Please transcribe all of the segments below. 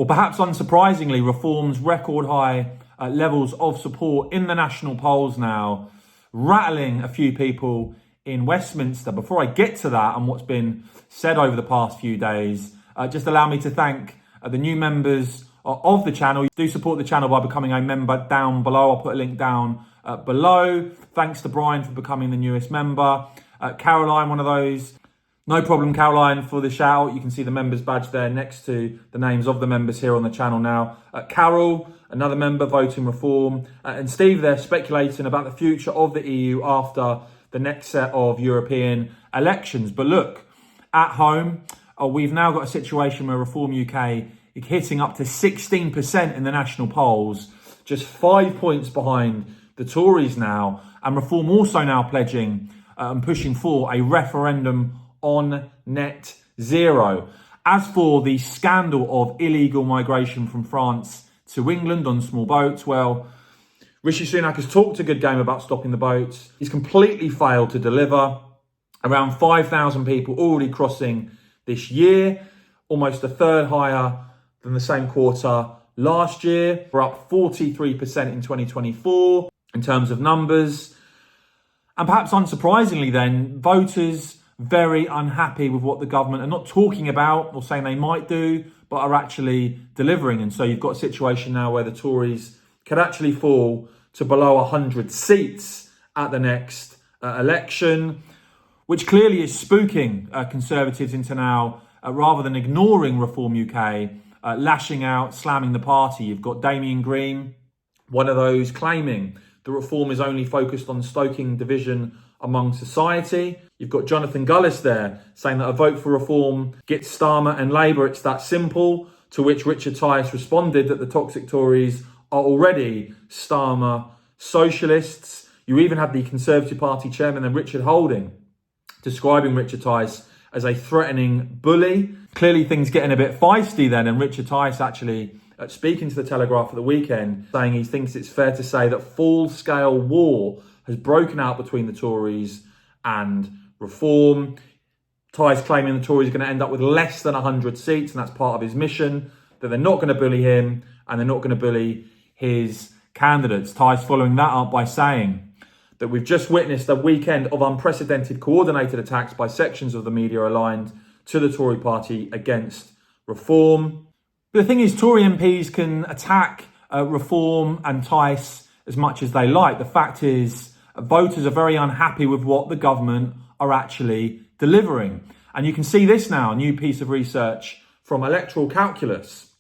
Or perhaps unsurprisingly, Reform's record high levels of support in the national polls now, rattling a few people in Westminster. Before I get to that and what's been said over the past few days, just allow me to thank the new members of the channel. Do support the channel by becoming a member down below. I'll put a link down below. Thanks to Brian for becoming the newest member. Caroline, one of those. No problem, Caroline, for the shout. You can see the members badge there next to the names of the members here on the channel now. Carol, another member voting Reform. And Steve there speculating about the future of the EU after the next set of European elections. But look, at home, we've now got a situation where Reform UK is hitting up to 16% in the national polls, just 5 points behind the Tories now. And Reform also now pledging and pushing for a referendum on net zero. As for the scandal of illegal migration from France to England on small boats, well, Rishi Sunak has talked a good game about stopping the boats. He's completely failed to deliver. Around 5,000 people already crossing this year, almost a third higher than the same quarter last year. We're up 43% in 2024 in terms of numbers. And perhaps unsurprisingly then, voters very unhappy with what the government are not talking about or saying they might do, but are actually delivering. And so you've got a situation now where the Tories could actually fall to below 100 seats at the next election, which clearly is spooking Conservatives into now, rather than ignoring Reform UK, lashing out, slamming the party. You've got Damien Green, one of those claiming that Reform is only focused on stoking division among society. You've got Jonathan Gullis there saying that a vote for Reform gets Starmer and Labour. It's that simple. To which Richard Tice responded that the toxic Tories are already Starmer socialists. You even had the Conservative Party chairman, then Richard Holding, describing Richard Tice as a threatening bully. Clearly things getting a bit feisty then, and Richard Tice actually speaking to the Telegraph at the weekend, saying he thinks it's fair to say that full-scale war has broken out between the Tories and Reform. Tice claiming the Tories are going to end up with less than 100 seats, and that's part of his mission, that they're not going to bully him and they're not going to bully his candidates. Tice following that up by saying that we've just witnessed a weekend of unprecedented coordinated attacks by sections of the media aligned to the Tory party against Reform. But the thing is, Tory MPs can attack Reform and Tice as much as they like. The fact is, voters are very unhappy with what the government are actually delivering. And you can see this now, a new piece of research from Electoral Calculus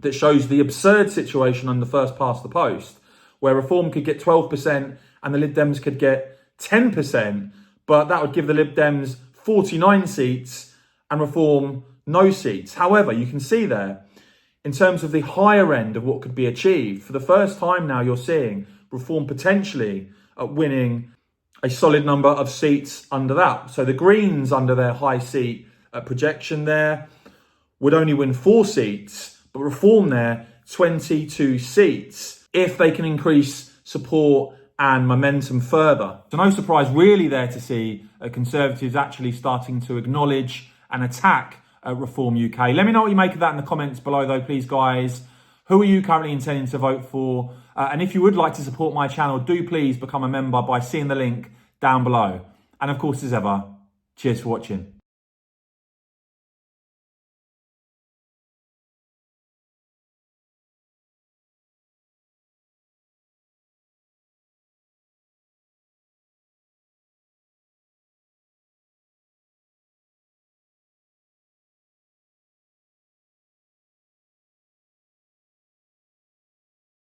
that shows the absurd situation under first past the post, where Reform could get 12% and the Lib Dems could get 10%, but that would give the Lib Dems 49 seats and Reform no seats. However, you can see there, in terms of the higher end of what could be achieved, for the first time now you're seeing Reform potentially winning a solid number of seats under that. So the Greens, under their high seat projection there, would only win 4 seats, but Reform there, 22 seats, if they can increase support and momentum further. So no surprise really there to see Conservatives actually starting to acknowledge and attack Reform UK. Let me know what you make of that in the comments below though, please, guys. Who are you currently intending to vote for? And if you would like to support my channel, do please become a member by seeing the link down below. And of course, as ever, cheers for watching.